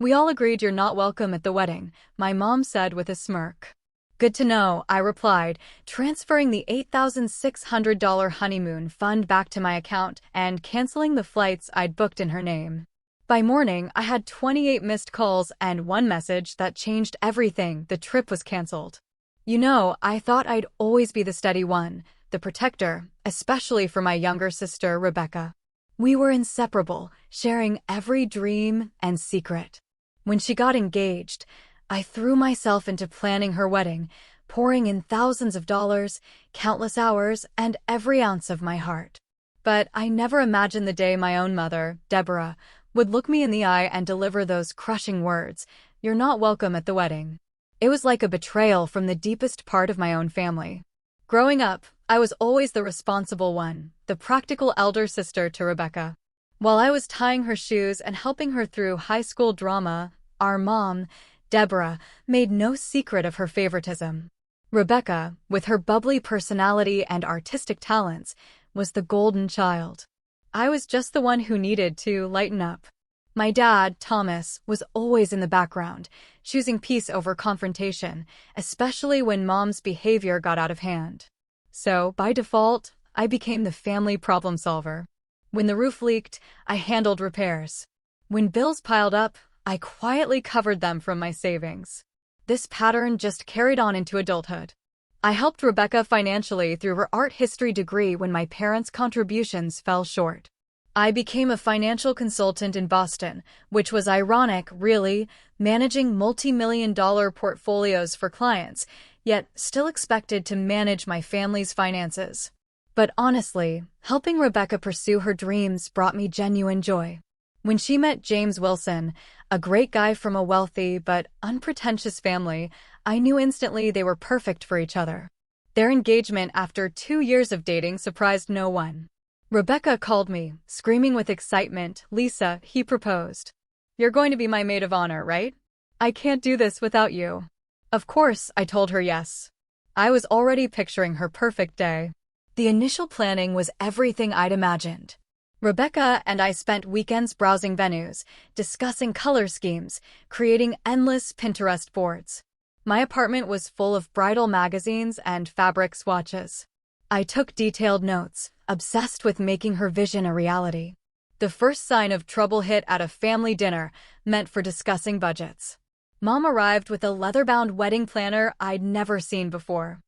We all agreed you're not welcome at the wedding, my mom said with a smirk. Good to know, I replied, transferring the $8,600 honeymoon fund back to my account and canceling the flights I'd booked in her name. By morning, I had 28 missed calls and one message that changed everything. The trip was canceled. I thought I'd always be the steady one, the protector, especially for my younger sister, Rebecca. We were inseparable, sharing every dream and secret. When she got engaged, I threw myself into planning her wedding, pouring in thousands of dollars, countless hours, and every ounce of my heart. But I never imagined the day my own mother, Deborah, would look me in the eye and deliver those crushing words, "You're not welcome at the wedding." It was like a betrayal from the deepest part of my own family. Growing up, I was always the responsible one, the practical elder sister to Rebecca. While I was tying her shoes and helping her through high school drama, our mom, Deborah, made no secret of her favoritism. Rebecca, with her bubbly personality and artistic talents, was the golden child. I was just the one who needed to lighten up. My dad, Thomas, was always in the background, choosing peace over confrontation, especially when Mom's behavior got out of hand. So, by default, I became the family problem solver. When the roof leaked, I handled repairs. When bills piled up, I quietly covered them from my savings. This pattern just carried on into adulthood. I helped Rebecca financially through her art history degree when my parents' contributions fell short. I became a financial consultant in Boston, which was ironic, really, managing multi-million-dollar portfolios for clients, yet still expected to manage my family's finances. But honestly, helping Rebecca pursue her dreams brought me genuine joy. When she met James Wilson, a great guy from a wealthy but unpretentious family, I knew instantly they were perfect for each other. Their engagement after 2 years of dating surprised no one. Rebecca called me, screaming with excitement, "Lisa, he proposed. You're going to be my maid of honor, right? I can't do this without you." Of course, I told her yes. I was already picturing her perfect day. The initial planning was everything I'd imagined. Rebecca and I spent weekends browsing venues, discussing color schemes, creating endless Pinterest boards. My apartment was full of bridal magazines and fabric swatches. I took detailed notes, obsessed with making her vision a reality. The first sign of trouble hit at a family dinner, meant for discussing budgets. Mom arrived with a leather-bound wedding planner I'd never seen before.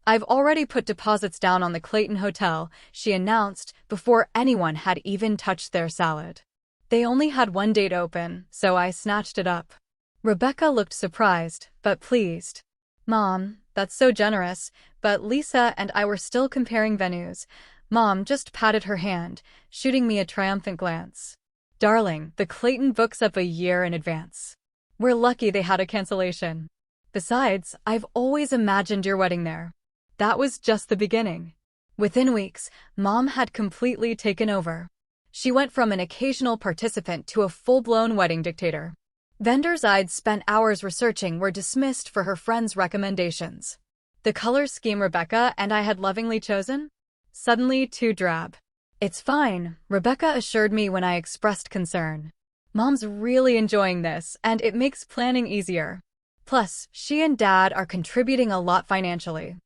"I've already put deposits down on the Clayton Hotel," she announced, before anyone had even touched their salad. They only had one date open, so I snatched it up. Rebecca looked surprised, but pleased. "Mom, that's so generous," but Lisa and I were still comparing venues. Mom just patted her hand, shooting me a triumphant glance. "Darling, the Clayton books up a year in advance. We're lucky they had a cancellation. Besides, I've always imagined your wedding there." That was just the beginning. Within weeks, Mom had completely taken over. She went from an occasional participant to a full-blown wedding dictator. Vendors I'd spent hours researching were dismissed for her friends' recommendations. The color scheme Rebecca and I had lovingly chosen? Suddenly too drab. "It's fine," Rebecca assured me when I expressed concern. "Mom's really enjoying this, and it makes planning easier. Plus, she and Dad are contributing a lot financially."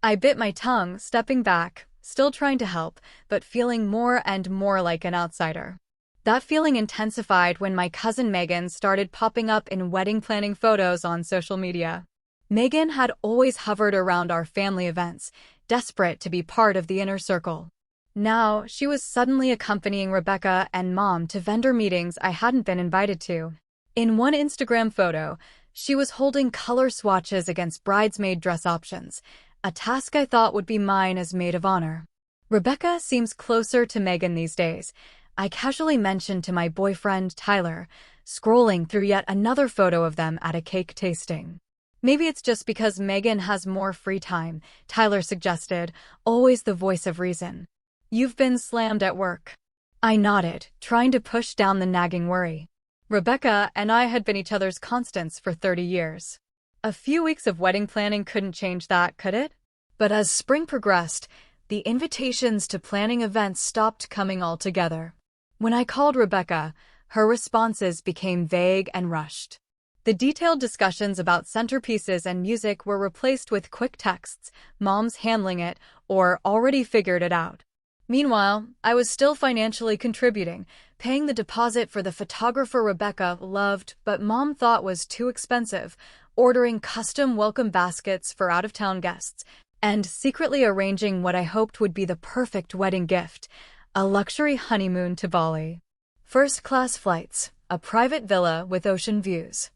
I bit my tongue, stepping back, still trying to help, but feeling more and more like an outsider. That feeling intensified when my cousin Megan started popping up in wedding planning photos on social media. Megan had always hovered around our family events, desperate to be part of the inner circle. Now, she was suddenly accompanying Rebecca and Mom to vendor meetings I hadn't been invited to. In one Instagram photo, she was holding color swatches against bridesmaid dress options, a task I thought would be mine as maid of honor. "Rebecca seems closer to Megan these days," I casually mentioned to my boyfriend Tyler, scrolling through yet another photo of them at a cake tasting. "Maybe it's just because Megan has more free time," Tyler suggested, always the voice of reason. "You've been slammed at work." I nodded, trying to push down the nagging worry. Rebecca and I had been each other's constants for 30 years. A few weeks of wedding planning couldn't change that, could it? But as spring progressed, the invitations to planning events stopped coming altogether. When I called Rebecca, Her responses became vague and rushed. The detailed discussions about centerpieces and music were replaced with quick texts, "Mom's handling it," or "already figured it out." Meanwhile, I was still financially contributing, paying the deposit for the photographer Rebecca loved but Mom thought was too expensive, ordering custom welcome baskets for out-of-town guests, and secretly arranging what I hoped would be the perfect wedding gift, a luxury honeymoon to Bali. First-class flights, a private villa with ocean views.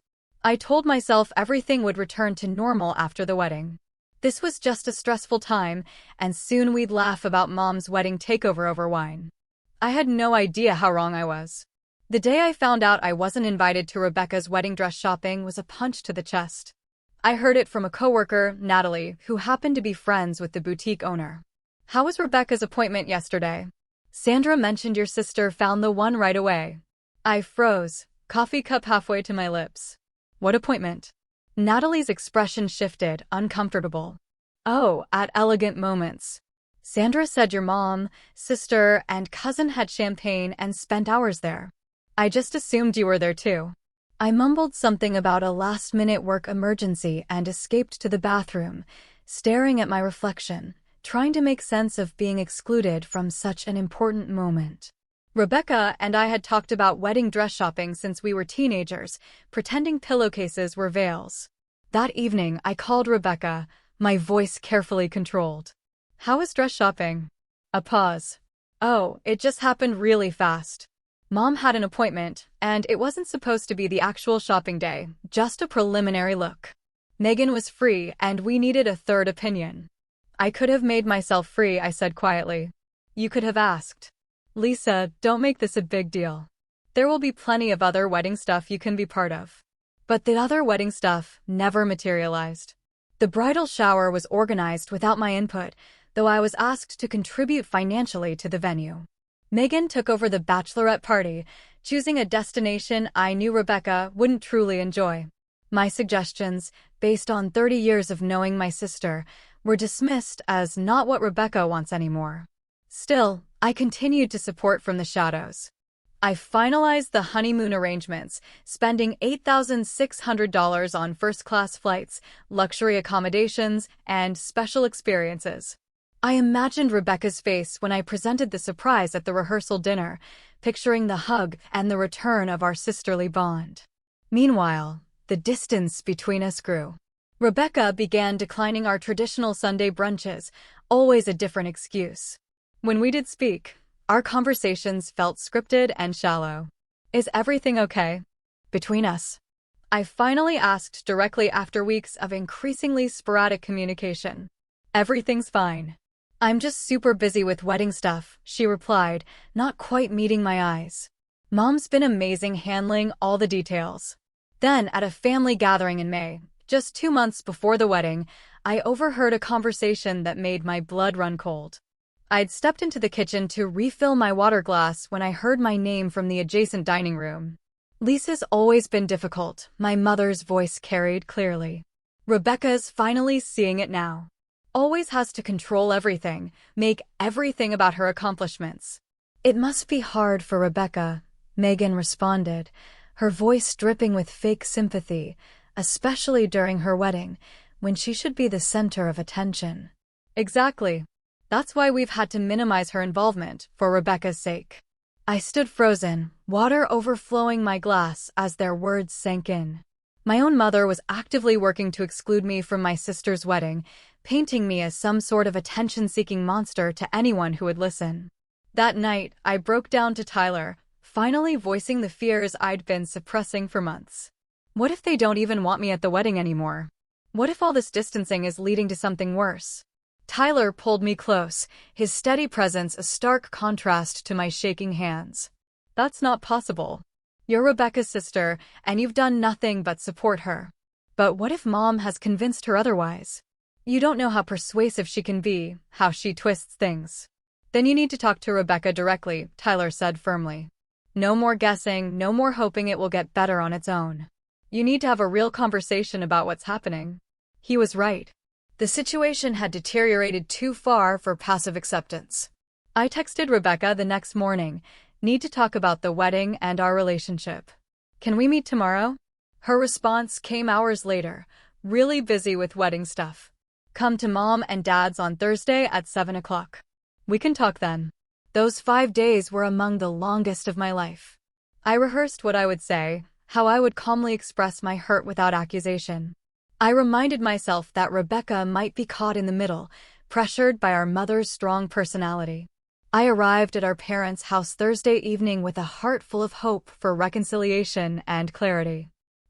I told myself everything would return to normal after the wedding. This was just a stressful time, and soon we'd laugh about Mom's wedding takeover over wine. I had no idea how wrong I was. The day I found out I wasn't invited to Rebecca's wedding dress shopping was a punch to the chest. I heard it from a coworker, Natalie, who happened to be friends with the boutique owner. "How was Rebecca's appointment yesterday? Sandra mentioned your sister found the one right away." I froze, coffee cup halfway to my lips. "What appointment?" Natalie's expression shifted, uncomfortable. "Oh, at Elegant Moments. Sandra said your mom, sister, and cousin had champagne and spent hours there. I just assumed you were there too." I mumbled something about a last-minute work emergency and escaped to the bathroom, staring at my reflection, trying to make sense of being excluded from such an important moment. Rebecca and I had talked about wedding dress shopping since we were teenagers, pretending pillowcases were veils. That evening, I called Rebecca, my voice carefully controlled. "How was dress shopping?" A pause. "Oh, it just happened really fast. Mom had an appointment, and it wasn't supposed to be the actual shopping day, just a preliminary look. Megan was free, and we needed a third opinion." "I could have made myself free," I said quietly. "You could have asked." "Lisa, don't make this a big deal. There will be plenty of other wedding stuff you can be part of." But the other wedding stuff never materialized. The bridal shower was organized without my input, though I was asked to contribute financially to the venue. Megan took over the bachelorette party, choosing a destination I knew Rebecca wouldn't truly enjoy. My suggestions, based on 30 years of knowing my sister, were dismissed as not what Rebecca wants anymore. Still, I continued to support from the shadows. I finalized the honeymoon arrangements, spending $8,600 on first-class flights, luxury accommodations, and special experiences. I imagined Rebecca's face when I presented the surprise at the rehearsal dinner, picturing the hug and the return of our sisterly bond. Meanwhile, the distance between us grew. Rebecca began declining our traditional Sunday brunches, always a different excuse. When we did speak, our conversations felt scripted and shallow. "Is everything okay between us?" I finally asked directly after weeks of increasingly sporadic communication. "Everything's fine. I'm just super busy with wedding stuff," she replied, not quite meeting my eyes. "Mom's been amazing handling all the details." Then, at a family gathering in May, just 2 months before the wedding, I overheard a conversation that made my blood run cold. I'd stepped into the kitchen to refill my water glass when I heard my name from the adjacent dining room. "Lisa's always been difficult," my mother's voice carried clearly. "Rebecca's finally seeing it now. Always has to control everything, make everything about her accomplishments." "It must be hard for Rebecca," Megan responded, her voice dripping with fake sympathy, especially during her wedding, when she should be the center of attention. "Exactly. That's why we've had to minimize her involvement, for Rebecca's sake." I stood frozen, water overflowing my glass as their words sank in. My own mother was actively working to exclude me from my sister's wedding, painting me as some sort of attention-seeking monster to anyone who would listen. That night, I broke down to Tyler, finally voicing the fears I'd been suppressing for months. What if they don't even want me at the wedding anymore? What if all this distancing is leading to something worse? Tyler pulled me close, his steady presence a stark contrast to my shaking hands. "That's not possible. You're Rebecca's sister, and you've done nothing but support her. But what if Mom has convinced her otherwise? You don't know how persuasive she can be, how she twists things." "Then you need to talk to Rebecca directly," Tyler said firmly. "No more guessing, no more hoping it will get better on its own. You need to have a real conversation about what's happening." He was right. The situation had deteriorated too far for passive acceptance. I texted Rebecca the next morning, Need to talk about the wedding and our relationship. Can we meet tomorrow? Her response came hours later, really busy with wedding stuff. Come to Mom and Dad's on Thursday at 7 o'clock. We can talk then. Those 5 days were among the longest of my life. I rehearsed what I would say, how I would calmly express my hurt without accusation. I reminded myself that Rebecca might be caught in the middle, pressured by our mother's strong personality. I arrived at our parents' house Thursday evening with a heart full of hope for reconciliation and clarity.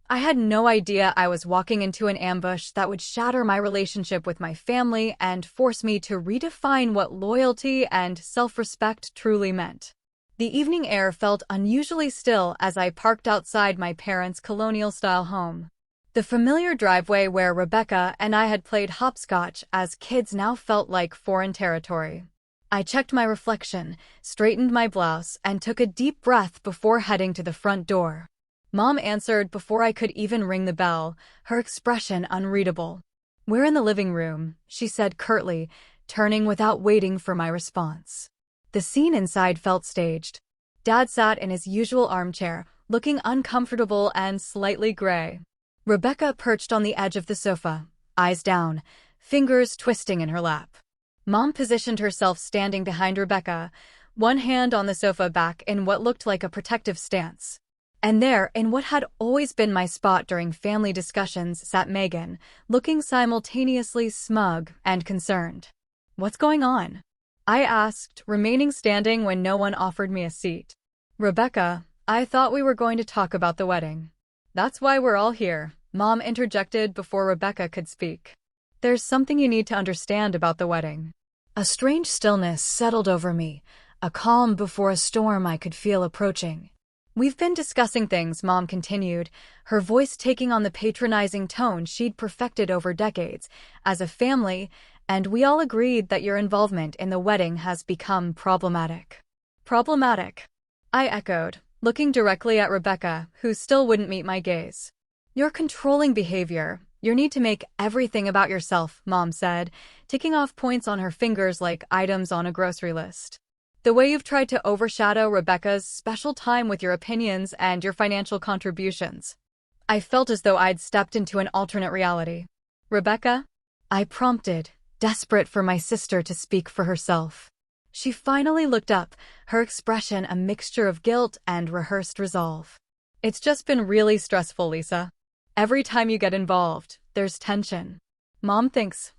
I had no idea I was walking into an ambush that would shatter my relationship with my family and force me to redefine what loyalty and self-respect truly meant. The evening air felt unusually still as I parked outside my parents' colonial-style home. The familiar driveway where Rebecca and I had played hopscotch as kids now felt like foreign territory. I checked my reflection, straightened my blouse, and took a deep breath before heading to the front door. Mom answered before I could even ring the bell, her expression unreadable. "We're in the living room," she said curtly, turning without waiting for my response. The scene inside felt staged. Dad sat in his usual armchair, looking uncomfortable and slightly gray. Rebecca perched on the edge of the sofa, eyes down, fingers twisting in her lap. Mom positioned herself standing behind Rebecca, one hand on the sofa back in what looked like a protective stance. And there, in what had always been my spot during family discussions, sat Megan, looking simultaneously smug and concerned. "What's going on?" I asked, remaining standing when no one offered me a seat. "Rebecca, I thought we were going to talk about the wedding." "That's why we're all here," Mom interjected before Rebecca could speak. "There's something you need to understand about the wedding." A strange stillness settled over me, a calm before a storm I could feel approaching. "We've been discussing things," Mom continued, her voice taking on the patronizing tone she'd perfected over decades, "as a family, and we all agreed that your involvement in the wedding has become problematic." "Problematic?" I echoed, looking directly at Rebecca, who still wouldn't meet my gaze. "Your controlling behavior, your need to make everything about yourself," Mom said, ticking off points on her fingers like items on a grocery list. "The way you've tried to overshadow Rebecca's special time with your opinions and your financial contributions." I felt as though I'd stepped into an alternate reality. "Rebecca?" I prompted, desperate for my sister to speak for herself. She finally looked up, her expression a mixture of guilt and rehearsed resolve. "It's just been really stressful, Lisa. Every time you get involved, there's tension." Mom thinks,"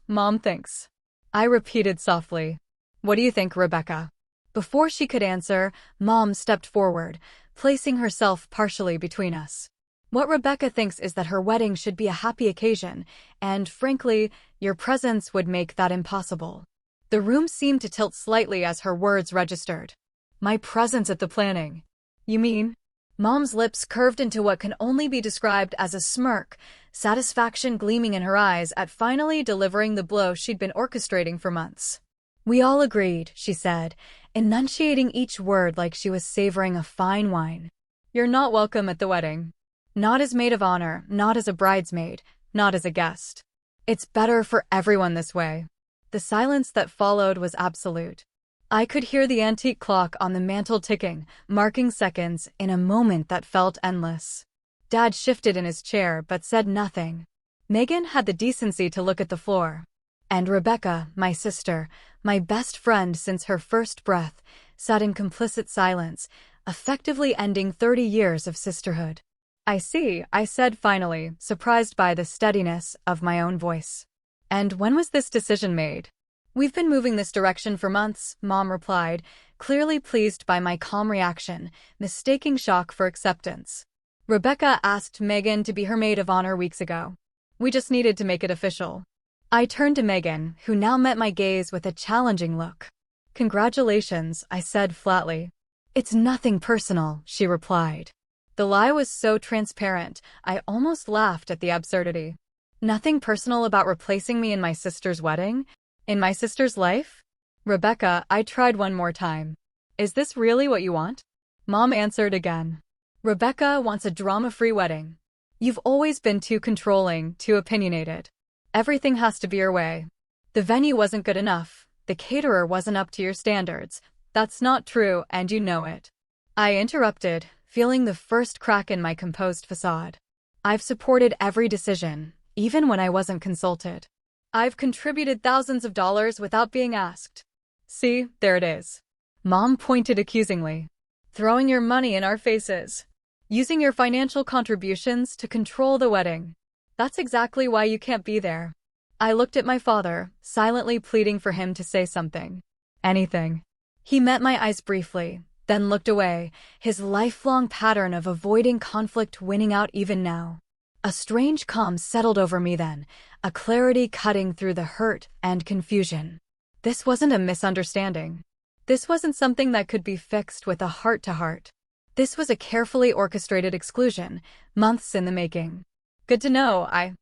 I repeated softly. "What do you think, Rebecca?" Before she could answer, Mom stepped forward, placing herself partially between us. "What Rebecca thinks is that her wedding should be a happy occasion, and, frankly, your presence would make that impossible." The room seemed to tilt slightly as her words registered. "My presence at the planning? You mean?" Mom's lips curved into what can only be described as a smirk, satisfaction gleaming in her eyes at finally delivering the blow she'd been orchestrating for months. "We all agreed," she said, enunciating each word like she was savoring a fine wine. "You're not welcome at the wedding. Not as maid of honor, not as a bridesmaid, not as a guest. It's better for everyone this way." The silence that followed was absolute. I could hear the antique clock on the mantel ticking, marking seconds in a moment that felt endless. Dad shifted in his chair but said nothing. Megan had the decency to look at the floor. And Rebecca, my sister, my best friend since her first breath, sat in complicit silence, effectively ending 30 years of sisterhood. "I see," I said finally, surprised by the steadiness of my own voice. "And when was this decision made?" "We've been moving this direction for months," Mom replied, clearly pleased by my calm reaction, mistaking shock for acceptance. "Rebecca asked Megan to be her maid of honor weeks ago. We just needed to make it official." I turned to Megan, who now met my gaze with a challenging look. "Congratulations," I said flatly. "It's nothing personal," she replied. The lie was so transparent, I almost laughed at the absurdity. "Nothing personal about replacing me in my sister's wedding? In my sister's life?" "Rebecca," I tried one more time. "Is this really what you want?" Mom answered again. "Rebecca wants a drama-free wedding. You've always been too controlling, too opinionated. Everything has to be your way. The venue wasn't good enough. The caterer wasn't up to your standards. That's not true, and you know it." I interrupted, feeling the first crack in my composed facade. I've supported every decision, even when I wasn't consulted. I've contributed thousands of dollars without being asked. See, there it is. Mom pointed accusingly. Throwing your money in our faces. Using your financial contributions to control the wedding. That's exactly why you can't be there. I looked at my father, silently pleading for him to say something. Anything. He met my eyes briefly, then looked away, his lifelong pattern of avoiding conflict winning out even now. A strange calm settled over me then, a clarity cutting through the hurt and confusion. This wasn't a misunderstanding. This wasn't something that could be fixed with a heart-to-heart. This was a carefully orchestrated exclusion, months in the making. Good to know, I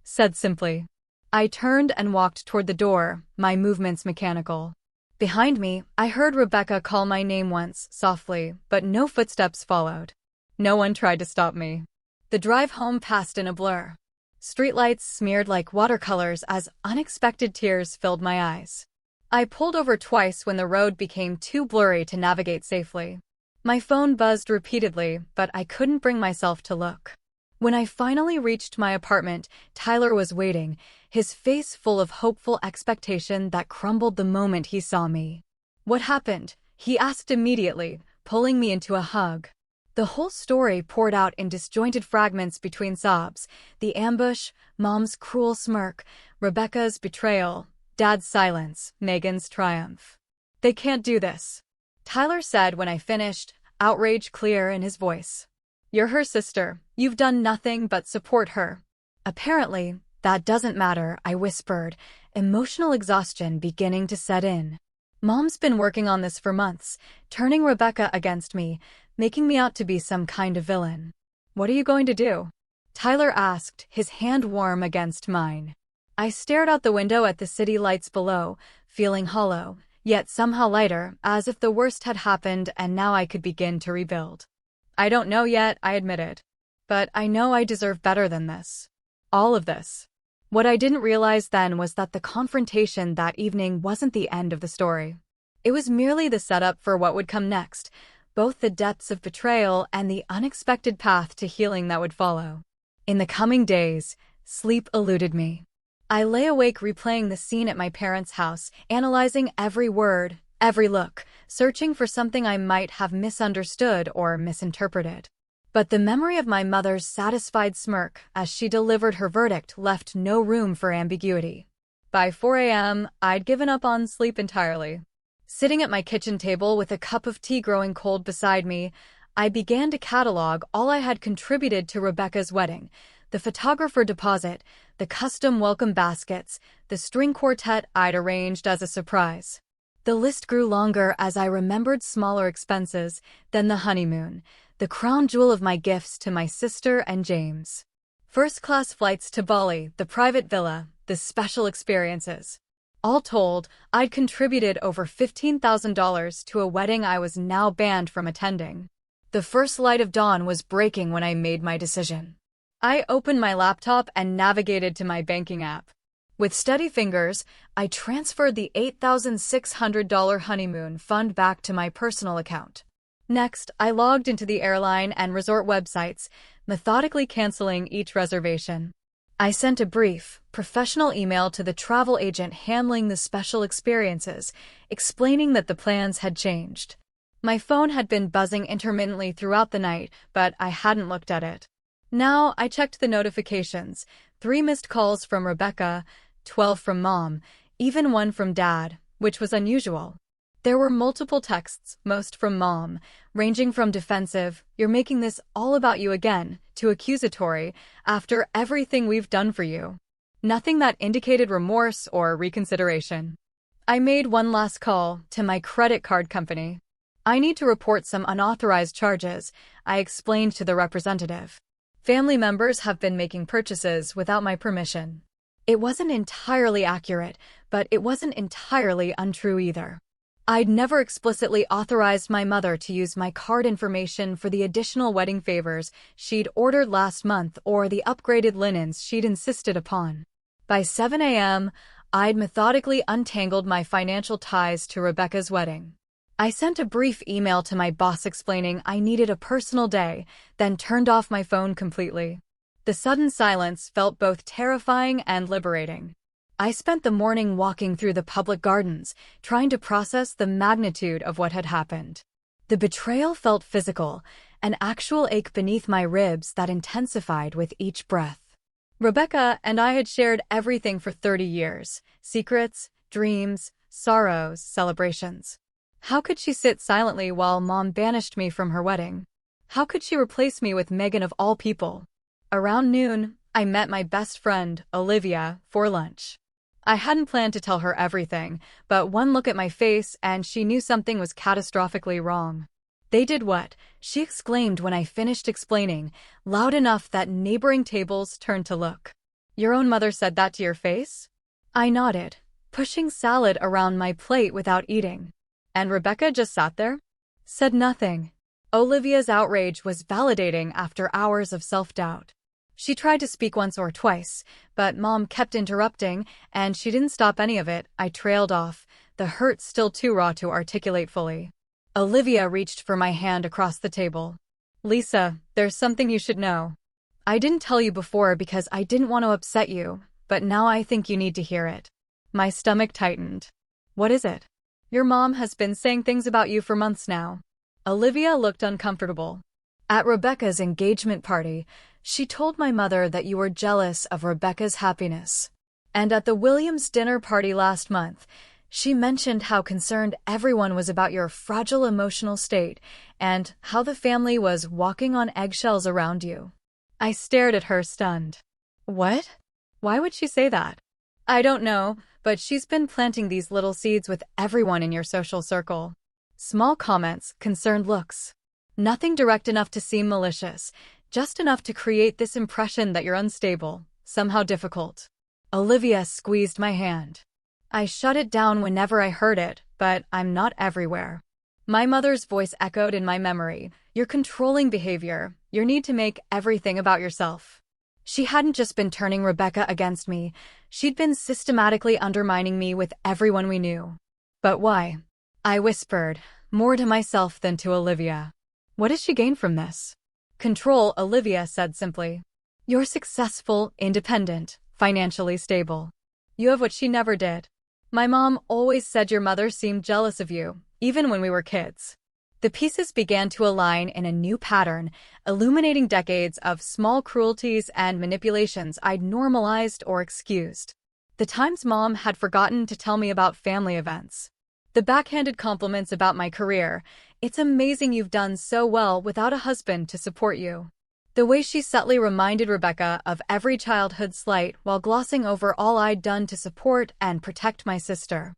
said simply. I turned and walked toward the door, my movements mechanical. Behind me, I heard Rebecca call my name once, softly, but no footsteps followed. No one tried to stop me. The drive home passed in a blur. Streetlights smeared like watercolors as unexpected tears filled my eyes. I pulled over twice when the road became too blurry to navigate safely. My phone buzzed repeatedly, but I couldn't bring myself to look. When I finally reached my apartment, Tyler was waiting, his face full of hopeful expectation that crumbled the moment he saw me. What happened? He asked immediately, pulling me into a hug. The whole story poured out in disjointed fragments between sobs. The ambush, Mom's cruel smirk, Rebecca's betrayal, Dad's silence, Megan's triumph. They can't do this, Tyler said when I finished, outrage clear in his voice. You're her sister. You've done nothing but support her. Apparently, that doesn't matter, I whispered, emotional exhaustion beginning to set in. Mom's been working on this for months, turning Rebecca against me, making me out to be some kind of villain. What are you going to do? Tyler asked, his hand warm against mine. I stared out the window at the city lights below, feeling hollow, yet somehow lighter, as if the worst had happened and now I could begin to rebuild. I don't know yet, I admitted. But I know I deserve better than this. All of this. What I didn't realize then was that the confrontation that evening wasn't the end of the story. It was merely the setup for what would come next, both the depths of betrayal and the unexpected path to healing that would follow. In the coming days, sleep eluded me. I lay awake replaying the scene at my parents' house, analyzing every word, every look, searching for something I might have misunderstood or misinterpreted. But the memory of my mother's satisfied smirk as she delivered her verdict left no room for ambiguity. By 4 a.m., I'd given up on sleep entirely. Sitting at my kitchen table with a cup of tea growing cold beside me, I began to catalog all I had contributed to Rebecca's wedding: the photographer deposit, the custom welcome baskets, the string quartet I'd arranged as a surprise. The list grew longer as I remembered smaller expenses, then the honeymoon, the crown jewel of my gifts to my sister and James. First-class flights to Bali, the private villa, the special experiences. All told, I'd contributed over $15,000 to a wedding I was now banned from attending. The first light of dawn was breaking when I made my decision. I opened my laptop and navigated to my banking app. With steady fingers, I transferred the $8,600 honeymoon fund back to my personal account. Next, I logged into the airline and resort websites, methodically canceling each reservation. I sent a brief, professional email to the travel agent handling the special experiences, explaining that the plans had changed. My phone had been buzzing intermittently throughout the night, but I hadn't looked at it. Now I checked the notifications: 3 missed calls from Rebecca, 12 from Mom, even 1 from Dad, which was unusual. There were multiple texts, most from Mom, ranging from defensive, "You're making this all about you again," to accusatory, "After everything we've done for you." Nothing that indicated remorse or reconsideration. I made one last call to my credit card company. "I need to report some unauthorized charges," I explained to the representative. "Family members have been making purchases without my permission." It wasn't entirely accurate, but it wasn't entirely untrue either. I'd never explicitly authorized my mother to use my card information for the additional wedding favors she'd ordered last month or the upgraded linens she'd insisted upon. By 7 a.m., I'd methodically untangled my financial ties to Rebecca's wedding. I sent a brief email to my boss explaining I needed a personal day, then turned off my phone completely. The sudden silence felt both terrifying and liberating. I spent the morning walking through the public gardens, trying to process the magnitude of what had happened. The betrayal felt physical, an actual ache beneath my ribs that intensified with each breath. Rebecca and I had shared everything for 30 years: secrets, dreams, sorrows, celebrations. How could she sit silently while Mom banished me from her wedding? How could she replace me with Megan of all people? Around noon, I met my best friend, Olivia, for lunch. I hadn't planned to tell her everything, but one look at my face and she knew something was catastrophically wrong. "They did what?" she exclaimed when I finished explaining, loud enough that neighboring tables turned to look. "Your own mother said that to your face?" I nodded, pushing salad around my plate without eating. "And Rebecca just sat there?" "Said nothing." Olivia's outrage was validating after hours of self-doubt. She tried to speak once or twice, but Mom kept interrupting, and she didn't stop any of it. I trailed off, the hurt still too raw to articulate fully. Olivia reached for my hand across the table. "Lisa, there's something you should know. I didn't tell you before because I didn't want to upset you, but now I think you need to hear it." My stomach tightened. "What is it?" "Your mom has been saying things about you for months now." Olivia looked uncomfortable. "At Rebecca's engagement party, she told my mother that you were jealous of Rebecca's happiness. And at the Williams dinner party last month, she mentioned how concerned everyone was about your fragile emotional state and how the family was walking on eggshells around you." I stared at her, stunned. "What? Why would she say that?" "I don't know, but she's been planting these little seeds with everyone in your social circle." Small comments, concerned looks. Nothing direct enough to seem malicious, just enough to create this impression that you're unstable, somehow difficult. Olivia squeezed my hand. I shut it down whenever I heard it, but I'm not everywhere. My mother's voice echoed in my memory. "Your controlling behavior, your need to make everything about yourself." She hadn't just been turning Rebecca against me, she'd been systematically undermining me with everyone we knew. "But why?" I whispered, more to myself than to Olivia. "What does she gain from this?" "Control," Olivia said simply. "You're successful, independent, financially stable. You have what she never did. My mom always said your mother seemed jealous of you, even when we were kids." The pieces began to align in a new pattern, illuminating decades of small cruelties and manipulations I'd normalized or excused. The times Mom had forgotten to tell me about family events. The backhanded compliments about my career. "It's amazing you've done so well without a husband to support you." The way she subtly reminded Rebecca of every childhood slight while glossing over all I'd done to support and protect my sister.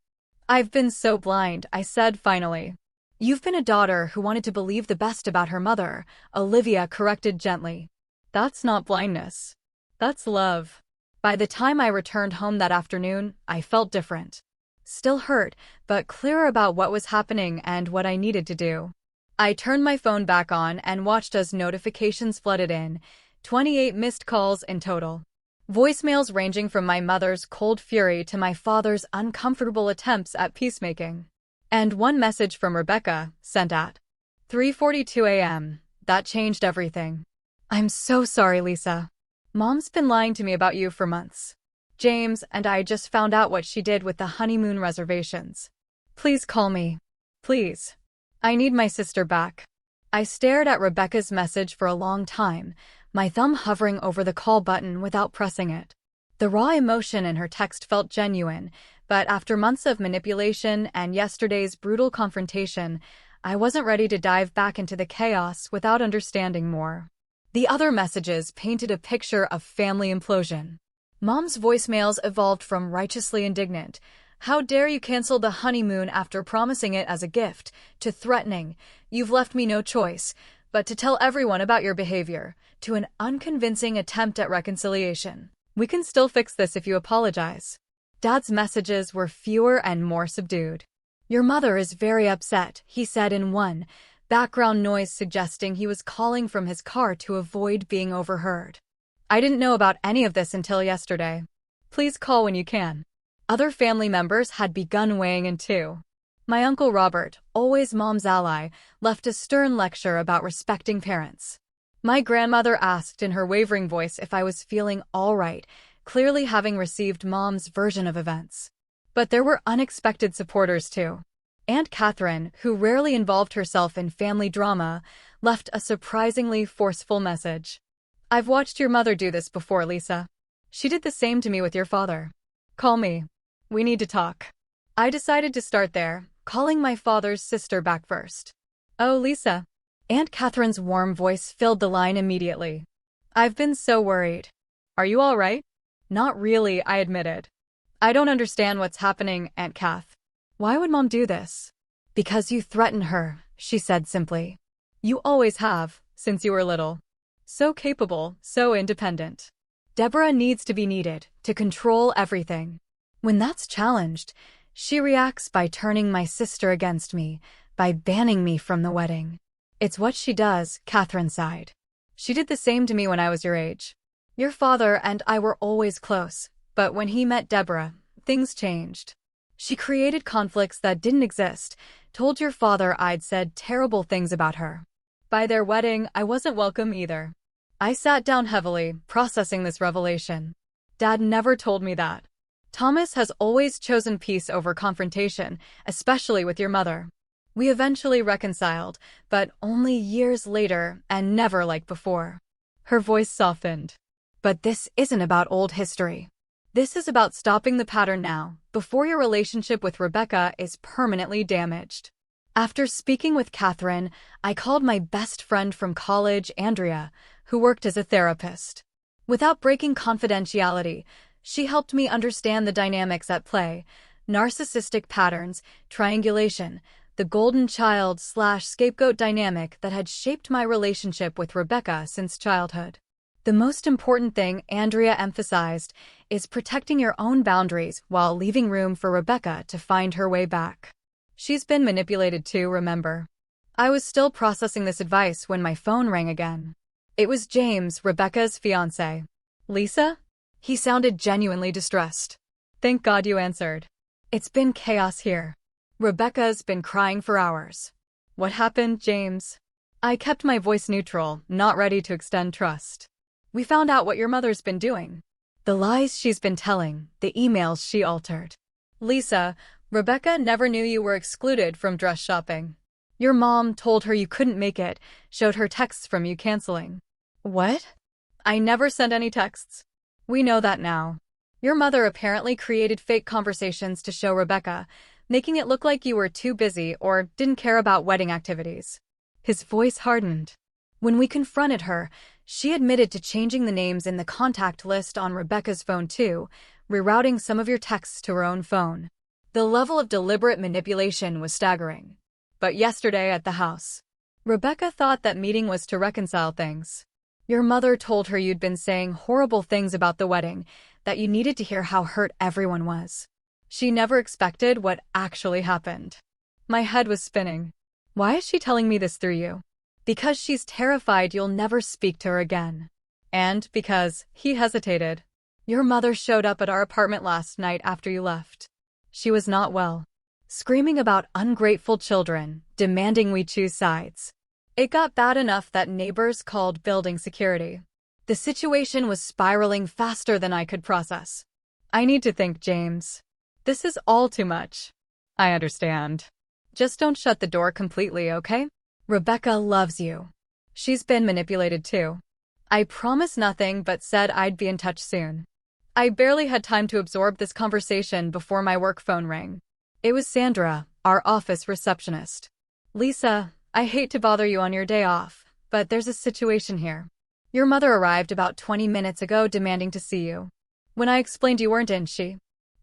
"I've been so blind," I said finally. "You've been a daughter who wanted to believe the best about her mother," Olivia corrected gently. "That's not blindness. That's love." By the time I returned home that afternoon, I felt different. Still hurt, but clearer about what was happening and what I needed to do. I turned my phone back on and watched as notifications flooded in, 28 missed calls in total. Voicemails ranging from my mother's cold fury to my father's uncomfortable attempts at peacemaking. And one message from Rebecca, sent at 3:42 a.m. That changed everything. "I'm so sorry, Lisa. Mom's been lying to me about you for months. James and I just found out what she did with the honeymoon reservations. Please call me. Please. I need my sister back." I stared at Rebecca's message for a long time, my thumb hovering over the call button without pressing it. The raw emotion in her text felt genuine, but after months of manipulation and yesterday's brutal confrontation, I wasn't ready to dive back into the chaos without understanding more. The other messages painted a picture of family implosion. Mom's voicemails evolved from righteously indignant, "How dare you cancel the honeymoon after promising it as a gift," to threatening, "You've left me no choice but to tell everyone about your behavior," to an unconvincing attempt at reconciliation. "We can still fix this if you apologize." Dad's messages were fewer and more subdued. "Your mother is very upset," he said in one, background noise suggesting he was calling from his car to avoid being overheard. "I didn't know about any of this until yesterday. Please call when you can." Other family members had begun weighing in too. My Uncle Robert, always Mom's ally, left a stern lecture about respecting parents. My grandmother asked in her wavering voice if I was feeling all right, clearly having received Mom's version of events. But there were unexpected supporters too. Aunt Catherine, who rarely involved herself in family drama, left a surprisingly forceful message. "I've watched your mother do this before, Lisa. She did the same to me with your father. Call me. We need to talk." I decided to start there, calling my father's sister back first. "Oh, Lisa." Aunt Catherine's warm voice filled the line immediately. "I've been so worried. Are you all right?" "Not really," I admitted. "I don't understand what's happening, Aunt Kath." "Why would Mom do this?" "Because you threaten her," she said simply. "You always have, since you were little. So capable, so independent. Deborah needs to be needed, to control everything. When that's challenged, she reacts by turning my sister against me, by banning me from the wedding. It's what she does," Catherine sighed. "She did the same to me when I was your age. Your father and I were always close, but when he met Deborah, things changed. She created conflicts that didn't exist, told your father I'd said terrible things about her. By their wedding, I wasn't welcome either." I sat down heavily, processing this revelation. Dad never told me that. Thomas has always chosen peace over confrontation, especially with your mother. We eventually reconciled, but only years later and never like before. Her voice softened. "But this isn't about old history. This is about stopping the pattern now, before your relationship with Rebecca is permanently damaged." After speaking with Catherine, I called my best friend from college, Andrea, who worked as a therapist. Without breaking confidentiality, she helped me understand the dynamics at play: narcissistic patterns, triangulation, the golden child/scapegoat dynamic that had shaped my relationship with Rebecca since childhood. The most important thing, Andrea emphasized, is protecting your own boundaries while leaving room for Rebecca to find her way back. She's been manipulated too, remember? I was still processing this advice when my phone rang again. It was James, Rebecca's fiancé. "Lisa?" He sounded genuinely distressed. "Thank God you answered. It's been chaos here. Rebecca's been crying for hours." "What happened, James?" I kept my voice neutral, not ready to extend trust. "We found out what your mother's been doing. The lies she's been telling, the emails she altered." "Lisa, Rebecca never knew you were excluded from dress shopping. Your mom told her you couldn't make it, showed her texts from you canceling." "What?" "I never sent any texts. We know that now. Your mother apparently created fake conversations to show Rebecca, making it look like you were too busy or didn't care about wedding activities." His voice hardened. "When we confronted her, she admitted to changing the names in the contact list on Rebecca's phone too, rerouting some of your texts to her own phone. The level of deliberate manipulation was staggering. But yesterday at the house, Rebecca thought that meeting was to reconcile things. Your mother told her you'd been saying horrible things about the wedding, that you needed to hear how hurt everyone was. She never expected what actually happened." My head was spinning. "Why is she telling me this through you?" "Because she's terrified you'll never speak to her again." "And because," he hesitated, "your mother showed up at our apartment last night after you left. She was not well, screaming about ungrateful children, demanding we choose sides. It got bad enough that neighbors called building security. The situation was spiraling faster than I could process." "I need to think, James. This is all too much." "I understand. Just don't shut the door completely, okay? Rebecca loves you. She's been manipulated too." I promised nothing but said I'd be in touch soon. I barely had time to absorb this conversation before my work phone rang. It was Sandra, our office receptionist. "Lisa, I hate to bother you on your day off, but there's a situation here. Your mother arrived about 20 minutes ago demanding to see you. When I explained you weren't in,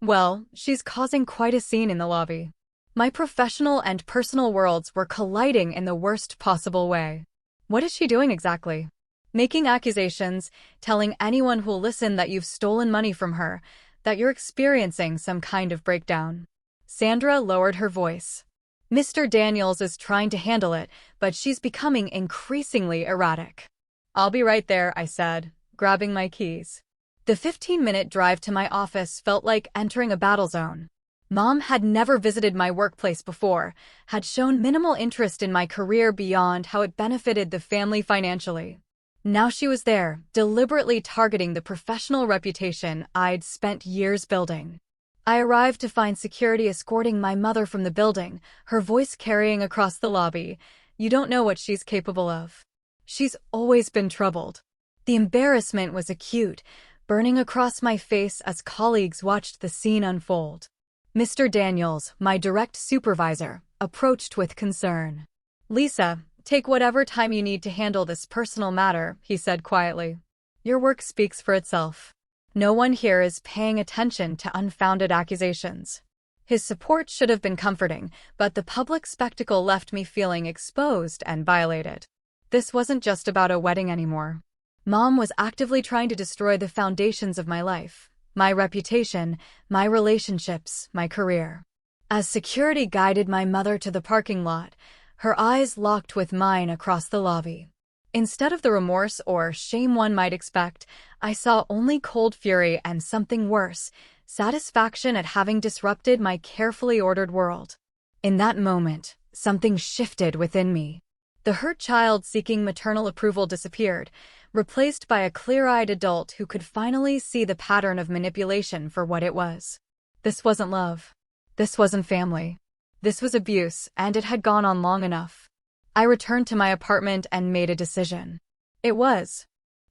well, she's causing quite a scene in the lobby." My professional and personal worlds were colliding in the worst possible way. "What is she doing exactly?" "Making accusations, telling anyone who'll listen that you've stolen money from her, that you're experiencing some kind of breakdown." Sandra lowered her voice. "Mr. Daniels is trying to handle it, but she's becoming increasingly erratic." "I'll be right there," I said, grabbing my keys. The 15-minute drive to my office felt like entering a battle zone. Mom had never visited my workplace before, had shown minimal interest in my career beyond how it benefited the family financially. Now she was there, deliberately targeting the professional reputation I'd spent years building. I arrived to find security escorting my mother from the building, her voice carrying across the lobby. "You don't know what she's capable of. She's always been troubled." The embarrassment was acute, burning across my face as colleagues watched the scene unfold. Mr. Daniels, my direct supervisor, approached with concern. "Lisa, take whatever time you need to handle this personal matter," he said quietly. "Your work speaks for itself. No one here is paying attention to unfounded accusations." His support should have been comforting, but the public spectacle left me feeling exposed and violated. This wasn't just about a wedding anymore. Mom was actively trying to destroy the foundations of my life, my reputation, my relationships, my career. As security guided my mother to the parking lot, her eyes locked with mine across the lobby. Instead of the remorse or shame one might expect, I saw only cold fury and something worse, satisfaction at having disrupted my carefully ordered world. In that moment, something shifted within me. The hurt child seeking maternal approval disappeared, replaced by a clear-eyed adult who could finally see the pattern of manipulation for what it was. This wasn't love. This wasn't family. This was abuse, and it had gone on long enough. I returned to my apartment and made a decision. It was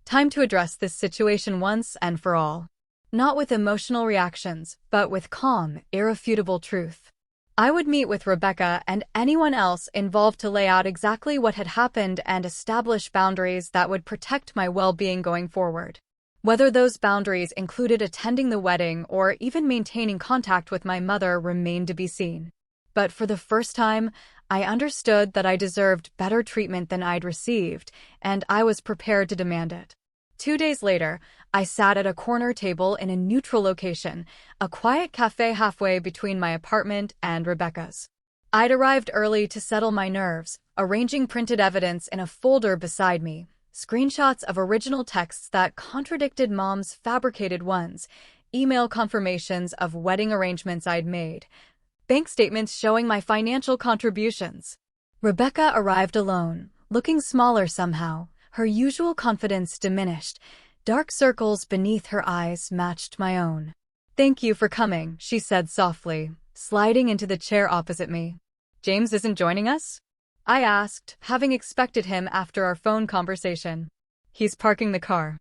time to address this situation once and for all. Not with emotional reactions, but with calm, irrefutable truth. I would meet with Rebecca and anyone else involved to lay out exactly what had happened and establish boundaries that would protect my well-being going forward. Whether those boundaries included attending the wedding or even maintaining contact with my mother remained to be seen. But for the first time, I understood that I deserved better treatment than I'd received, and I was prepared to demand it. 2 days later, I sat at a corner table in a neutral location, a quiet cafe halfway between my apartment and Rebecca's. I'd arrived early to settle my nerves, arranging printed evidence in a folder beside me, screenshots of original texts that contradicted Mom's fabricated ones, email confirmations of wedding arrangements I'd made, bank statements showing my financial contributions. Rebecca arrived alone, looking smaller somehow, her usual confidence diminished. Dark circles beneath her eyes matched my own. "Thank you for coming," she said softly, sliding into the chair opposite me. "James isn't joining us?" I asked, having expected him after our phone conversation. "He's parking the car.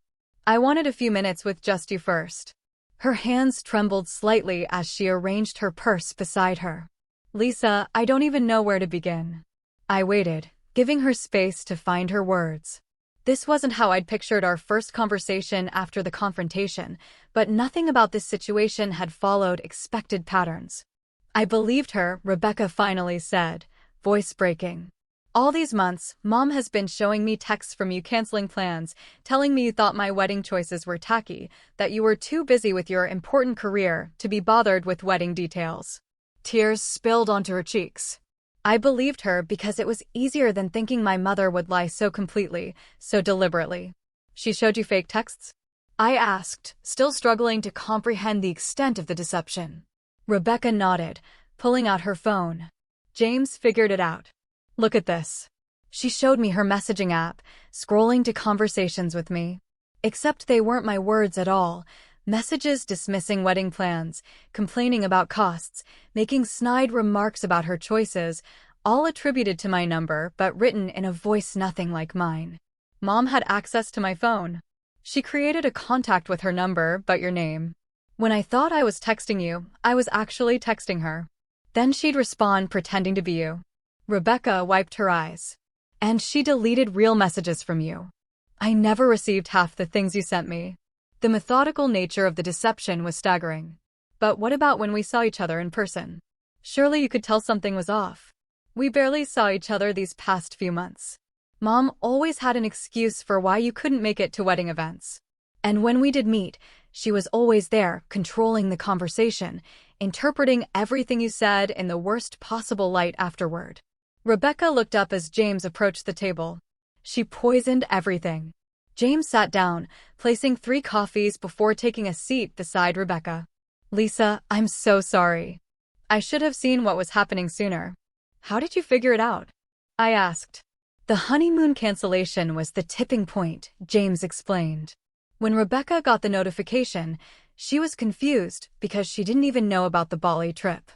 I wanted a few minutes with just you first." Her hands trembled slightly as she arranged her purse beside her. "Lisa, I don't even know where to begin." I waited, giving her space to find her words. This wasn't how I'd pictured our first conversation after the confrontation, but nothing about this situation had followed expected patterns. "I believed her," Rebecca finally said, voice breaking. "All these months, Mom has been showing me texts from you canceling plans, telling me you thought my wedding choices were tacky, that you were too busy with your important career to be bothered with wedding details." Tears spilled onto her cheeks. I believed her because it was easier than thinking my mother would lie so completely, so deliberately. "She showed you fake texts?" I asked, still struggling to comprehend the extent of the deception. Rebecca nodded, pulling out her phone. "James figured it out. Look at this." She showed me her messaging app, scrolling to conversations with me. Except they weren't my words at all. Messages dismissing wedding plans, complaining about costs, making snide remarks about her choices, all attributed to my number but written in a voice nothing like mine. Mom had access to my phone. She created a contact with her number but your name. When I thought I was texting you, I was actually texting her. Then she'd respond pretending to be you. Rebecca wiped her eyes. "And she deleted real messages from you. I never received half the things you sent me." The methodical nature of the deception was staggering. "But what about when we saw each other in person? Surely you could tell something was off." "We barely saw each other these past few months. Mom always had an excuse for why you couldn't make it to wedding events. And when we did meet, she was always there, controlling the conversation, interpreting everything you said in the worst possible light afterward." Rebecca looked up as James approached the table. "She poisoned everything." James sat down, placing 3 coffees before taking a seat beside Rebecca. "Lisa, I'm so sorry. I should have seen what was happening sooner. How did you figure it out? I asked. The honeymoon cancellation was the tipping point, James explained. When Rebecca got the notification, she was confused because she didn't even know about the Bali trip.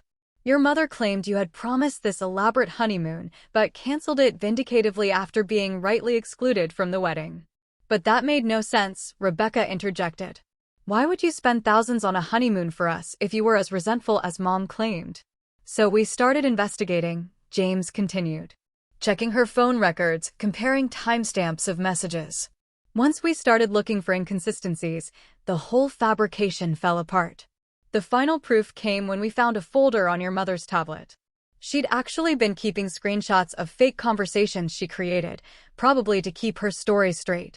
Your mother claimed you had promised this elaborate honeymoon, but canceled it vindicatively after being rightly excluded from the wedding. But that made no sense, Rebecca interjected. Why would you spend thousands on a honeymoon for us if you were as resentful as Mom claimed? So we started investigating, James continued. Checking her phone records, comparing timestamps of messages. Once we started looking for inconsistencies, the whole fabrication fell apart. The final proof came when we found a folder on your mother's tablet. She'd actually been keeping screenshots of fake conversations she created, probably to keep her story straight.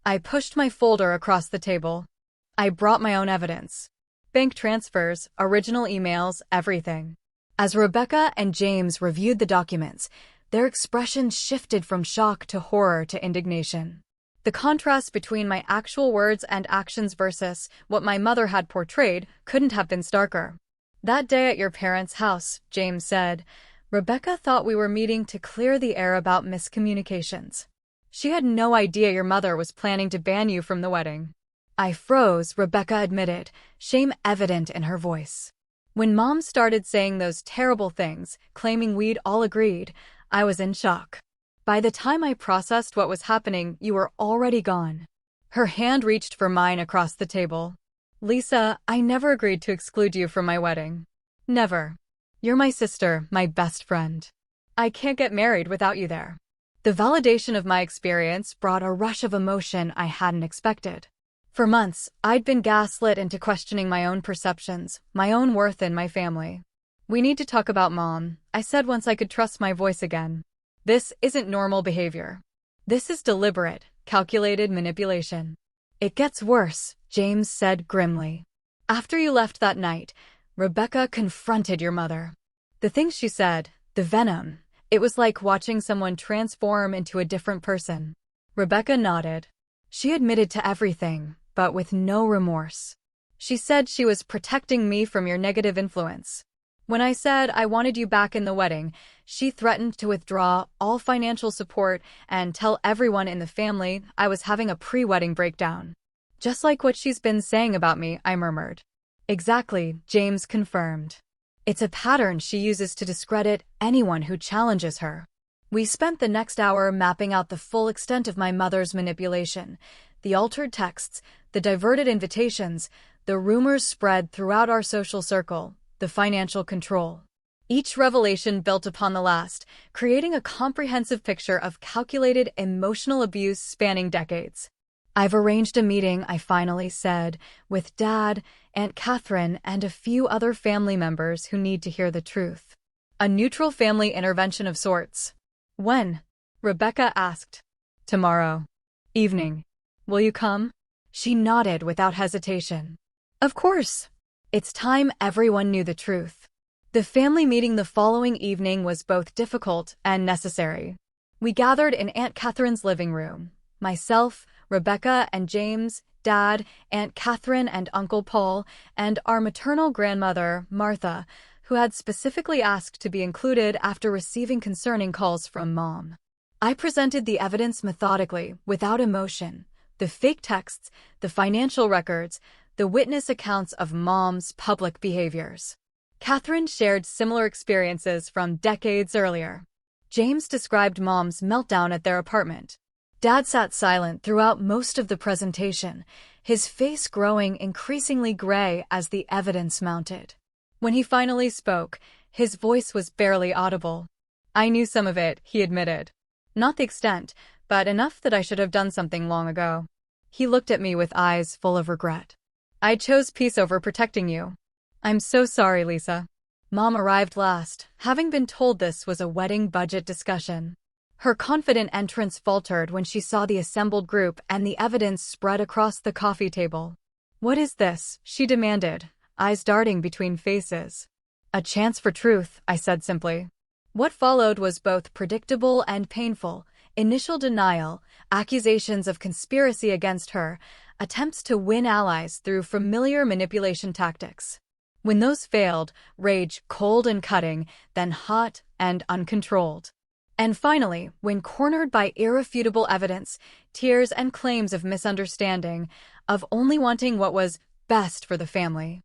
I pushed my folder across the table. I brought my own evidence. Bank transfers, original emails, everything. As Rebecca and James reviewed the documents, their expressions shifted from shock to horror to indignation. The contrast between my actual words and actions versus what my mother had portrayed couldn't have been starker. That day at your parents' house, James said, Rebecca thought we were meeting to clear the air about miscommunications. She had no idea your mother was planning to ban you from the wedding. I froze, Rebecca admitted, shame evident in her voice. When Mom started saying those terrible things, claiming we'd all agreed, I was in shock. By the time I processed what was happening, you were already gone. Her hand reached for mine across the table. Lisa, I never agreed to exclude you from my wedding. Never. You're my sister, my best friend. I can't get married without you there. The validation of my experience brought a rush of emotion I hadn't expected. For months, I'd been gaslit into questioning my own perceptions, my own worth in my family. We need to talk about Mom, I said once I could trust my voice again. This isn't normal behavior. This is deliberate, calculated manipulation. It gets worse, James said grimly. After you left that night, Rebecca confronted your mother. The things she said, the venom, it was like watching someone transform into a different person. Rebecca nodded. She admitted to everything, but with no remorse. She said she was protecting me from your negative influence. When I said I wanted you back in the wedding, she threatened to withdraw all financial support and tell everyone in the family I was having a pre-wedding breakdown. Just like what she's been saying about me, I murmured. Exactly, James confirmed. It's a pattern she uses to discredit anyone who challenges her. We spent the next hour mapping out the full extent of my mother's manipulation, the altered texts, the diverted invitations, the rumors spread throughout our social circle, the financial control. Each revelation built upon the last, creating a comprehensive picture of calculated emotional abuse spanning decades. I've arranged a meeting, I finally said, with Dad, Aunt Catherine, and a few other family members who need to hear the truth. A neutral family intervention of sorts. When? Rebecca asked. Tomorrow. Evening. Will you come? She nodded without hesitation. Of course. It's time everyone knew the truth. The family meeting the following evening was both difficult and necessary. We gathered in Aunt Catherine's living room. Myself, Rebecca and James, Dad, Aunt Catherine and Uncle Paul, and our maternal grandmother, Martha, who had specifically asked to be included after receiving concerning calls from Mom. I presented the evidence methodically, without emotion. The fake texts, the financial records, the witness accounts of Mom's public behaviors. Catherine shared similar experiences from decades earlier. James described Mom's meltdown at their apartment. Dad sat silent throughout most of the presentation, his face growing increasingly gray as the evidence mounted. When he finally spoke, his voice was barely audible. I knew some of it, he admitted. Not the extent, but enough that I should have done something long ago. He looked at me with eyes full of regret. I chose peace over protecting you. I'm so sorry, Lisa. Mom arrived last, having been told this was a wedding budget discussion. Her confident entrance faltered when she saw the assembled group and the evidence spread across the coffee table. What is this? She demanded, eyes darting between faces. A chance for truth, I said simply. What followed was both predictable and painful. Initial denial, accusations of conspiracy against her, attempts to win allies through familiar manipulation tactics. When those failed, rage cold and cutting, then hot and uncontrolled. And finally, when cornered by irrefutable evidence, tears and claims of misunderstanding, of only wanting what was best for the family.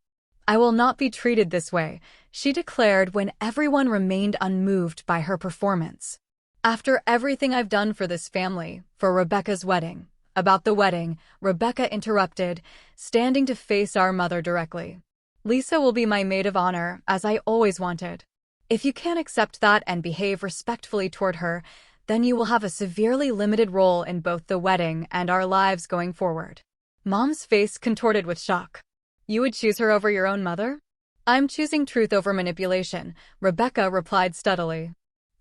"I will not be treated this way," she declared when everyone remained unmoved by her performance. "After everything I've done for this family, for Rebecca's wedding." About the wedding, Rebecca interrupted, standing to face our mother directly. "Lisa will be my maid of honor, as I always wanted. If you can't accept that and behave respectfully toward her, then you will have a severely limited role in both the wedding and our lives going forward." Mom's face contorted with shock. "You would choose her over your own mother?" "I'm choosing truth over manipulation," Rebecca replied steadily.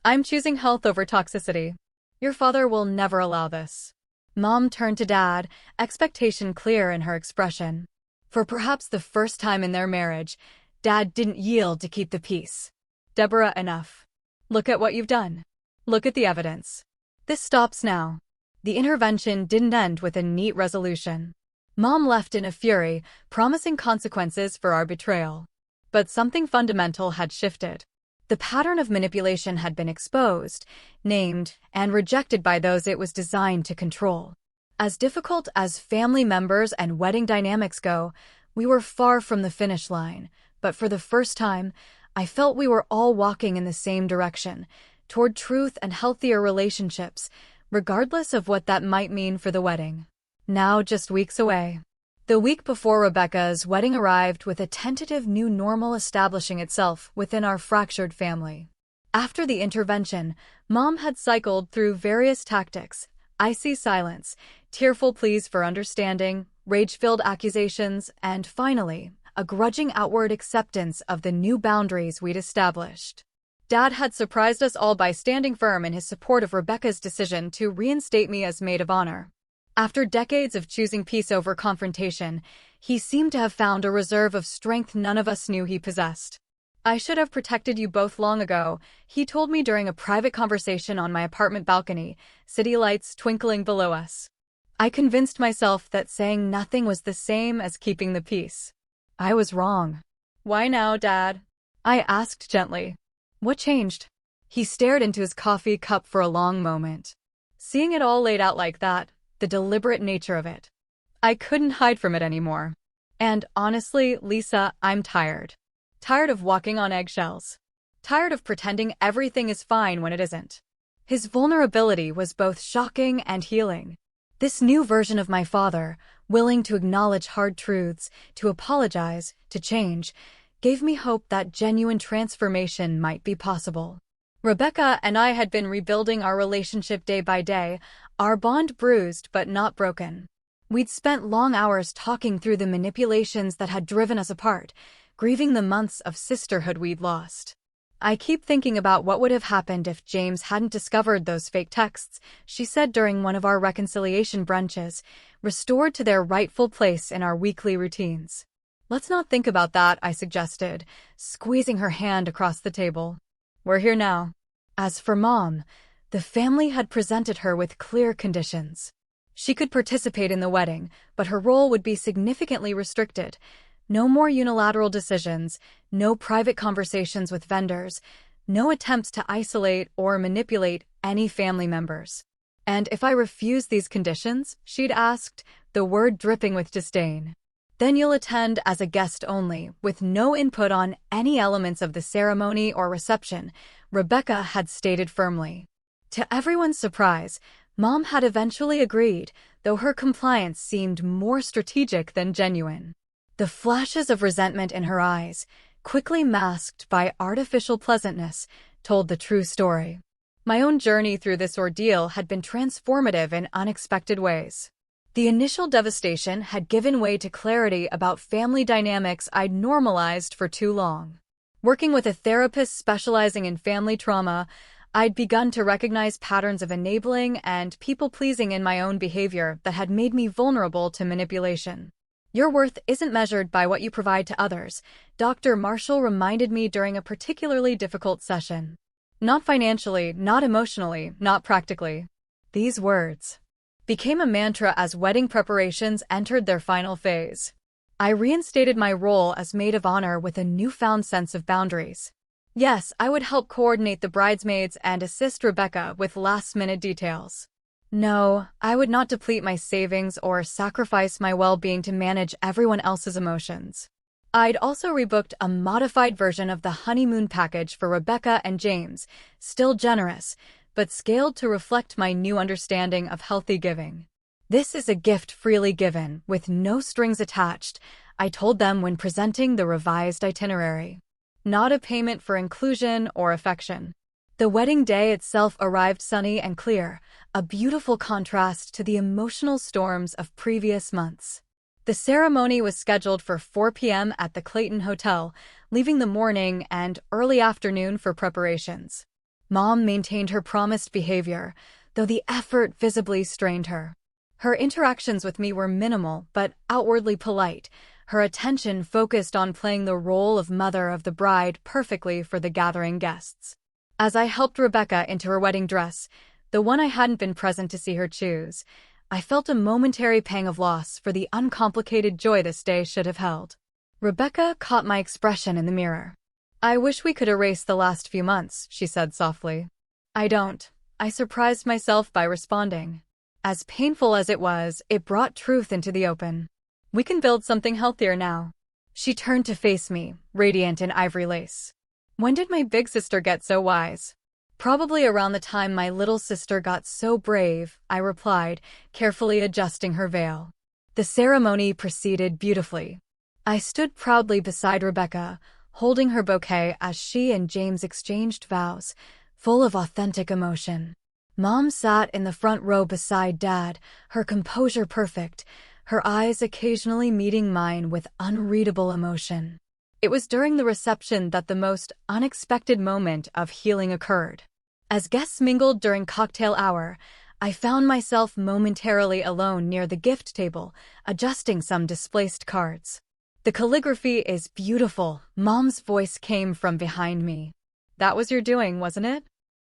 "I'm choosing health over toxicity. Your father will never allow this." Mom turned to Dad, expectation clear in her expression. For perhaps the first time in their marriage, Dad didn't yield to keep the peace. "Deborah, enough. Look at what you've done. Look at the evidence. This stops now." The intervention didn't end with a neat resolution. Mom left in a fury, promising consequences for our betrayal. But something fundamental had shifted. The pattern of manipulation had been exposed, named, and rejected by those it was designed to control. As difficult as family members and wedding dynamics go, we were far from the finish line, but for the first time, I felt we were all walking in the same direction, toward truth and healthier relationships, regardless of what that might mean for the wedding. Now just weeks away. The week before Rebecca's wedding arrived with a tentative new normal establishing itself within our fractured family. After the intervention, Mom had cycled through various tactics: icy silence, tearful pleas for understanding, rage-filled accusations, and finally, a grudging outward acceptance of the new boundaries we'd established. Dad had surprised us all by standing firm in his support of Rebecca's decision to reinstate me as maid of honor. After decades of choosing peace over confrontation, he seemed to have found a reserve of strength none of us knew he possessed. "I should have protected you both long ago," he told me during a private conversation on my apartment balcony, city lights twinkling below us. I convinced myself that saying nothing was the same as keeping the peace. I was wrong. "Why now, Dad?" I asked gently. "What changed?" He stared into his coffee cup for a long moment. Seeing it all laid out like that, the deliberate nature of it, I couldn't hide from it anymore. "And honestly, Lisa, I'm tired. Tired of walking on eggshells. Tired of pretending everything is fine when it isn't." His vulnerability was both shocking and healing. This new version of my father, willing to acknowledge hard truths, to apologize, to change, gave me hope that genuine transformation might be possible. Rebecca and I had been rebuilding our relationship day by day, our bond bruised but not broken. We'd spent long hours talking through the manipulations that had driven us apart, grieving the months of sisterhood we'd lost. "I keep thinking about what would have happened if James hadn't discovered those fake texts," she said during one of our reconciliation brunches, restored to their rightful place in our weekly routines. "Let's not think about that," I suggested, squeezing her hand across the table. "We're here now." As for Mom, the family had presented her with clear conditions. She could participate in the wedding, but her role would be significantly restricted. No more unilateral decisions, no private conversations with vendors, no attempts to isolate or manipulate any family members. And if I refused these conditions, she'd asked, the word dripping with disdain, "Then you'll attend as a guest only, with no input on any elements of the ceremony or reception," Rebecca had stated firmly. To everyone's surprise, Mom had eventually agreed, though her compliance seemed more strategic than genuine. The flashes of resentment in her eyes, quickly masked by artificial pleasantness, told the true story. My own journey through this ordeal had been transformative in unexpected ways. The initial devastation had given way to clarity about family dynamics I'd normalized for too long. Working with a therapist specializing in family trauma, I'd begun to recognize patterns of enabling and people-pleasing in my own behavior that had made me vulnerable to manipulation. "Your worth isn't measured by what you provide to others," Dr. Marshall reminded me during a particularly difficult session. "Not financially, not emotionally, not practically." These words became a mantra as wedding preparations entered their final phase. I reinstated my role as maid of honor with a newfound sense of boundaries. Yes, I would help coordinate the bridesmaids and assist Rebecca with last-minute details. No, I would not deplete my savings or sacrifice my well-being to manage everyone else's emotions. I'd also rebooked a modified version of the honeymoon package for Rebecca and James, still generous, but scaled to reflect my new understanding of healthy giving. This is a gift freely given, with no strings attached, I told them when presenting the revised itinerary. Not a payment for inclusion or affection. The wedding day itself arrived sunny and clear, a beautiful contrast to the emotional storms of previous months. The ceremony was scheduled for 4 p.m. at the Clayton Hotel, leaving the morning and early afternoon for preparations. Mom maintained her promised behavior, though the effort visibly strained her. Her interactions with me were minimal but outwardly polite, her attention focused on playing the role of mother of the bride perfectly for the gathering guests. As I helped Rebecca into her wedding dress, the one I hadn't been present to see her choose, I felt a momentary pang of loss for the uncomplicated joy this day should have held. Rebecca caught my expression in the mirror. "I wish we could erase the last few months," she said softly. "I don't," I surprised myself by responding. As painful as it was, it brought truth into the open. "We can build something healthier now." She turned to face me, radiant in ivory lace. "When did my big sister get so wise?" "Probably around the time my little sister got so brave," I replied, carefully adjusting her veil. The ceremony proceeded beautifully. I stood proudly beside Rebecca, holding her bouquet as she and James exchanged vows, full of authentic emotion. Mom sat in the front row beside Dad, her composure perfect, her eyes occasionally meeting mine with unreadable emotion. It was during the reception that the most unexpected moment of healing occurred. As guests mingled during cocktail hour, I found myself momentarily alone near the gift table, adjusting some displaced cards. "The calligraphy is beautiful," Mom's voice came from behind me. "That was your doing, wasn't it?"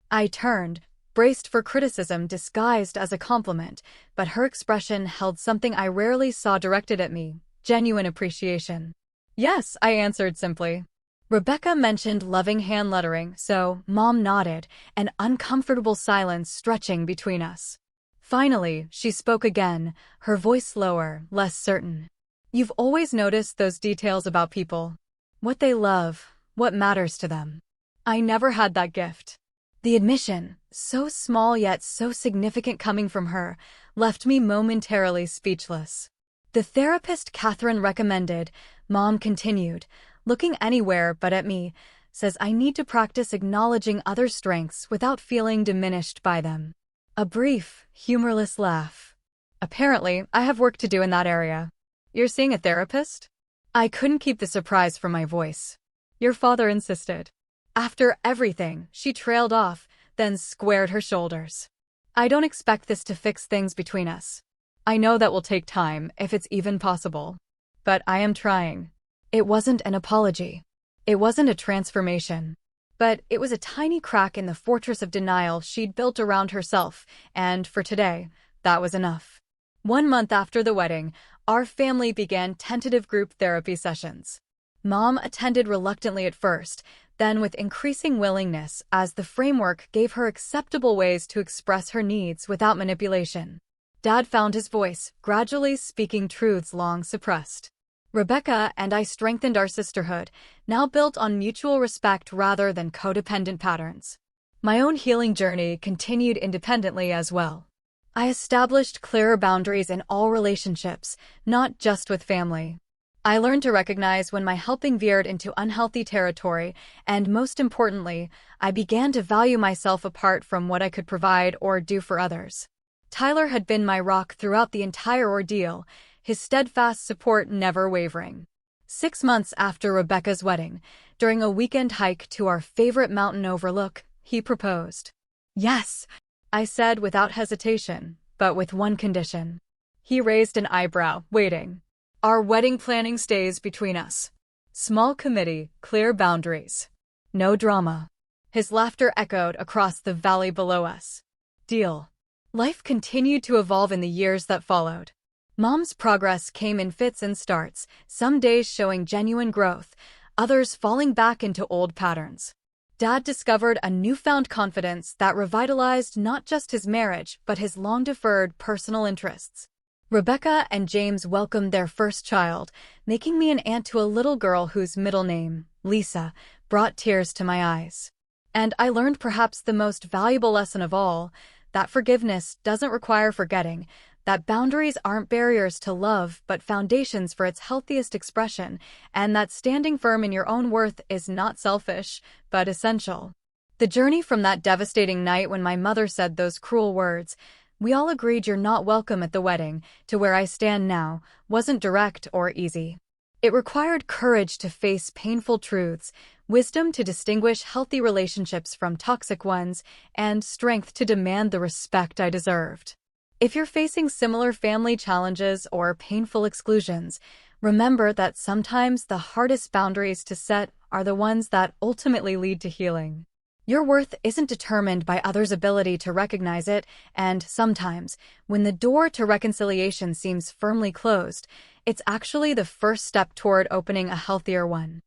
I turned, braced for criticism disguised as a compliment, but her expression held something I rarely saw directed at me, genuine appreciation. "Yes," I answered simply. Rebecca mentioned loving hand lettering, so Mom nodded, an uncomfortable silence stretching between us. Finally, she spoke again, her voice lower, less certain. "You've always noticed those details about people. What they love, what matters to them. I never had that gift." The admission, so small yet so significant coming from her, left me momentarily speechless. "The therapist Catherine recommended," Mom continued, looking anywhere but at me, "says I need to practice acknowledging other strengths without feeling diminished by them." A brief, humorless laugh. "Apparently, I have work to do in that area." "You're seeing a therapist?" I couldn't keep the surprise from my voice. "Your father insisted." After everything, she trailed off, then squared her shoulders. "I don't expect this to fix things between us. I know that will take time, if it's even possible. But I am trying." It wasn't an apology. It wasn't a transformation. But it was a tiny crack in the fortress of denial she'd built around herself, and for today, that was enough. 1 month after the wedding, our family began tentative group therapy sessions. Mom attended reluctantly at first, then with increasing willingness as the framework gave her acceptable ways to express her needs without manipulation. Dad found his voice, gradually speaking truths long suppressed. Rebecca and I strengthened our sisterhood, now built on mutual respect rather than codependent patterns. My own healing journey continued independently as well. I established clearer boundaries in all relationships, not just with family. I learned to recognize when my helping veered into unhealthy territory, and most importantly, I began to value myself apart from what I could provide or do for others. Tyler had been my rock throughout the entire ordeal, his steadfast support never wavering. 6 months after Rebecca's wedding, during a weekend hike to our favorite mountain overlook, he proposed. "Yes," I said without hesitation, but with one condition. He raised an eyebrow, waiting. "Our wedding planning stays between us. Small committee, clear boundaries. No drama." His laughter echoed across the valley below us. Deal. Life continued to evolve in the years that followed. Mom's progress came in fits and starts, some days showing genuine growth, others falling back into old patterns. Dad discovered a newfound confidence that revitalized not just his marriage, but his long-deferred personal interests. Rebecca and James welcomed their first child, making me an aunt to a little girl whose middle name, Lisa, brought tears to my eyes. And I learned perhaps the most valuable lesson of all, that forgiveness doesn't require forgetting, that boundaries aren't barriers to love but foundations for its healthiest expression, and that standing firm in your own worth is not selfish, but essential. The journey from that devastating night when my mother said those cruel words, "We all agreed you're not welcome at the wedding," to where I stand now, wasn't direct or easy. It required courage to face painful truths, wisdom to distinguish healthy relationships from toxic ones, and strength to demand the respect I deserved. If you're facing similar family challenges or painful exclusions, remember that sometimes the hardest boundaries to set are the ones that ultimately lead to healing. Your worth isn't determined by others' ability to recognize it, and sometimes, when the door to reconciliation seems firmly closed, it's actually the first step toward opening a healthier one.